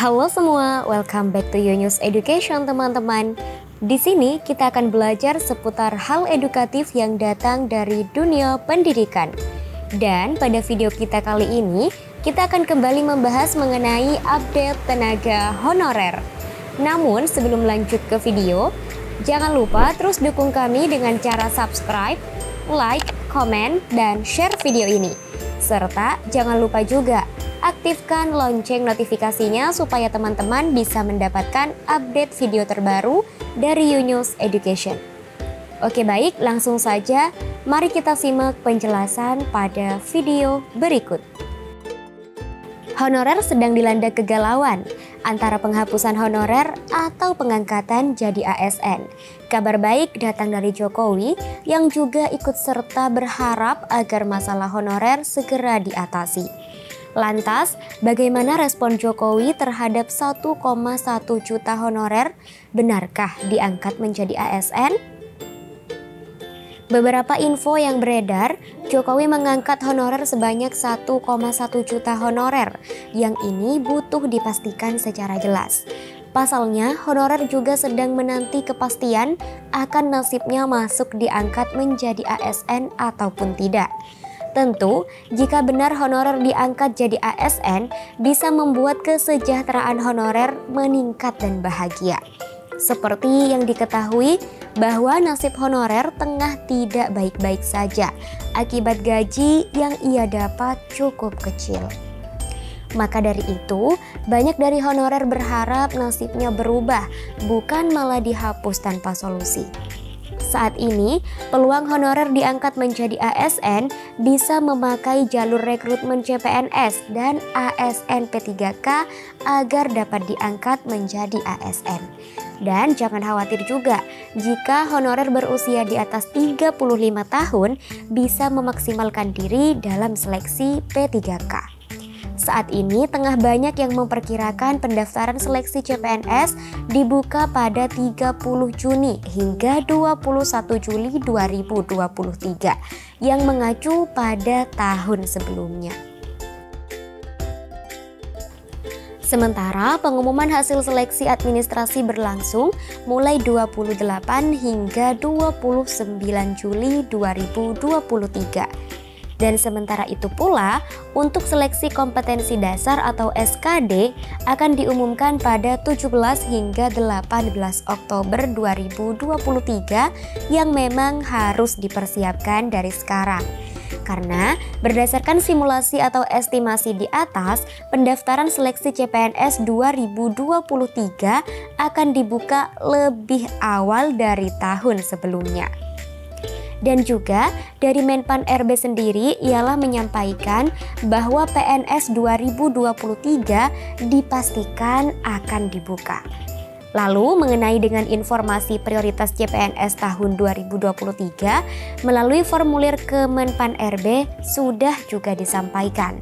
Halo semua, welcome back to Yonyus Education teman-teman. Di sini kita akan belajar seputar hal edukatif yang datang dari dunia pendidikan. Dan pada video kita kali ini, kita akan kembali membahas mengenai update tenaga honorer. Namun sebelum lanjut ke video, jangan lupa terus dukung kami dengan cara subscribe, like, komen, dan share video ini. Serta jangan lupa juga aktifkan lonceng notifikasinya supaya teman-teman bisa mendapatkan update video terbaru dari Yonyus Education. Oke baik, langsung saja mari kita simak penjelasan pada video berikut. Honorer sedang dilanda kegalauan antara penghapusan honorer atau pengangkatan jadi ASN. Kabar baik datang dari Jokowi yang juga ikut serta berharap agar masalah honorer segera diatasi. Lantas, bagaimana respon Jokowi terhadap 1,1 juta honorer? Benarkah diangkat menjadi ASN? Beberapa info yang beredar, Jokowi mengangkat honorer sebanyak 1,1 juta honorer. Yang ini butuh dipastikan secara jelas. Pasalnya, honorer juga sedang menanti kepastian akan nasibnya masuk diangkat menjadi ASN ataupun tidak. Tentu, jika benar honorer diangkat jadi ASN, bisa membuat kesejahteraan honorer meningkat dan bahagia. Seperti yang diketahui bahwa nasib honorer tengah tidak baik-baik saja akibat gaji yang ia dapat cukup kecil. Maka dari itu, banyak dari honorer berharap nasibnya berubah, bukan malah dihapus tanpa solusi. Saat ini, peluang honorer diangkat menjadi ASN bisa memakai jalur rekrutmen CPNS dan ASN P3K agar dapat diangkat menjadi ASN. Dan jangan khawatir juga, jika honorer berusia di atas 35 tahun bisa memaksimalkan diri dalam seleksi P3K. Saat ini tengah banyak yang memperkirakan pendaftaran seleksi CPNS dibuka pada 30 Juni hingga 21 Juli 2023 yang mengacu pada tahun sebelumnya. Sementara pengumuman hasil seleksi administrasi berlangsung mulai 28 hingga 29 Juli 2023. Dan sementara itu pula, untuk seleksi kompetensi dasar atau SKD akan diumumkan pada 17 hingga 18 Oktober 2023 yang memang harus dipersiapkan dari sekarang. Karena berdasarkan simulasi atau estimasi di atas, pendaftaran seleksi CPNS 2023 akan dibuka lebih awal dari tahun sebelumnya. Dan juga dari Menpan RB sendiri ialah menyampaikan bahwa PNS 2023 dipastikan akan dibuka. Lalu mengenai dengan informasi prioritas CPNS tahun 2023 melalui formulir Kemenpan RB sudah juga disampaikan.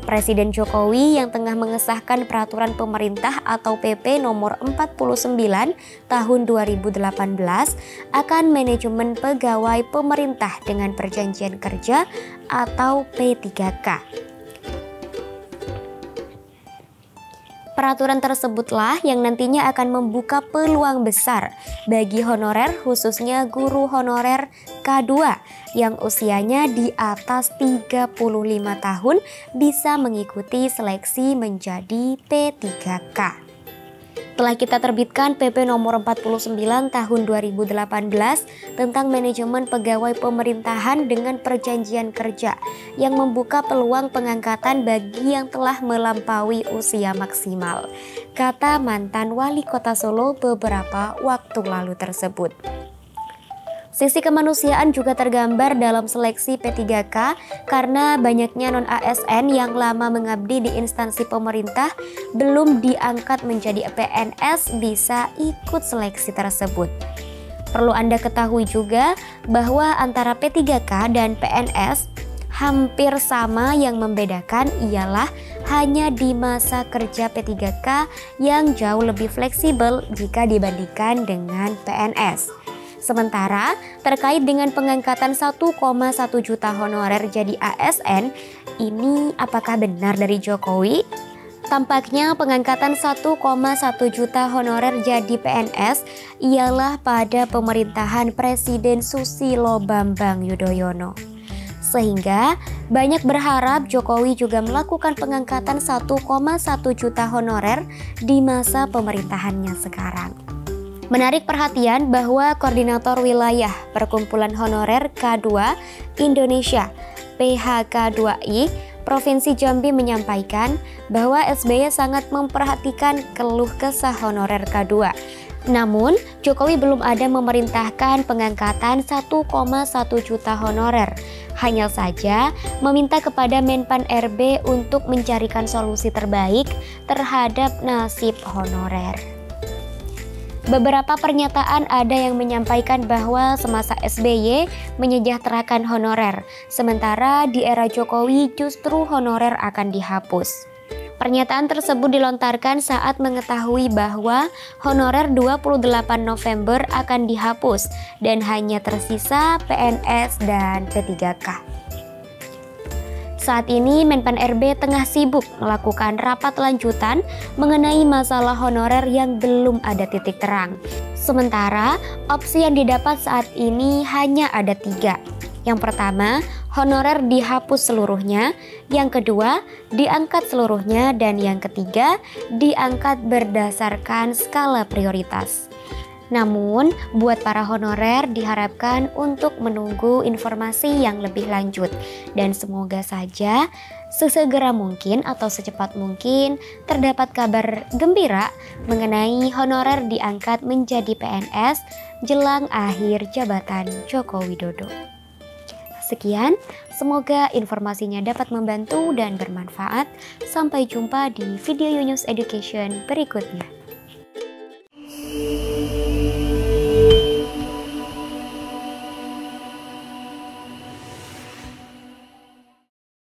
Presiden Jokowi yang tengah mengesahkan peraturan pemerintah atau PP nomor 49 tahun 2018 akan manajemen pegawai pemerintah dengan perjanjian kerja atau P3K. Peraturan tersebutlah yang nantinya akan membuka peluang besar bagi honorer khususnya guru honorer K2 yang usianya di atas 35 tahun bisa mengikuti seleksi menjadi P3K. Telah kita terbitkan PP nomor 49 tahun 2018 tentang manajemen pegawai pemerintahan dengan perjanjian kerja yang membuka peluang pengangkatan bagi yang telah melampaui usia maksimal, kata mantan wali kota Solo beberapa waktu lalu tersebut. Sisi kemanusiaan juga tergambar dalam seleksi P3K karena banyaknya non-ASN yang lama mengabdi di instansi pemerintah belum diangkat menjadi PNS bisa ikut seleksi tersebut. Perlu Anda ketahui juga bahwa antara P3K dan PNS hampir sama, yang membedakan ialah hanya di masa kerja P3K yang jauh lebih fleksibel jika dibandingkan dengan PNS. Sementara terkait dengan pengangkatan 1,1 juta honorer jadi ASN, ini apakah benar dari Jokowi? Tampaknya pengangkatan 1,1 juta honorer jadi PNS ialah pada pemerintahan Presiden Susilo Bambang Yudhoyono. Sehingga banyak berharap Jokowi juga melakukan pengangkatan 1,1 juta honorer di masa pemerintahannya sekarang. Menarik perhatian bahwa Koordinator Wilayah Perkumpulan Honorer K2 Indonesia PHK2I Provinsi Jambi menyampaikan bahwa SBY sangat memperhatikan keluh kesah honorer K2. Namun, Jokowi belum ada memerintahkan pengangkatan 1,1 juta honorer. Hanya saja meminta kepada Menpan RB untuk mencarikan solusi terbaik terhadap nasib honorer. Beberapa pernyataan ada yang menyampaikan bahwa semasa SBY menyejahterakan honorer, sementara di era Jokowi justru honorer akan dihapus. Pernyataan tersebut dilontarkan saat mengetahui bahwa honorer 28 November akan dihapus dan hanya tersisa PNS dan P3K. Saat ini Menpan RB tengah sibuk melakukan rapat lanjutan mengenai masalah honorer yang belum ada titik terang. Sementara opsi yang didapat saat ini hanya ada 3. Yang pertama, honorer dihapus seluruhnya. Yang kedua, diangkat seluruhnya. Dan yang ketiga, diangkat berdasarkan skala prioritas. Namun, buat para honorer diharapkan untuk menunggu informasi yang lebih lanjut dan semoga saja sesegera mungkin atau secepat mungkin terdapat kabar gembira mengenai honorer diangkat menjadi PNS jelang akhir jabatan Joko Widodo. Sekian, semoga informasinya dapat membantu dan bermanfaat. Sampai jumpa di video Yunus Education berikutnya.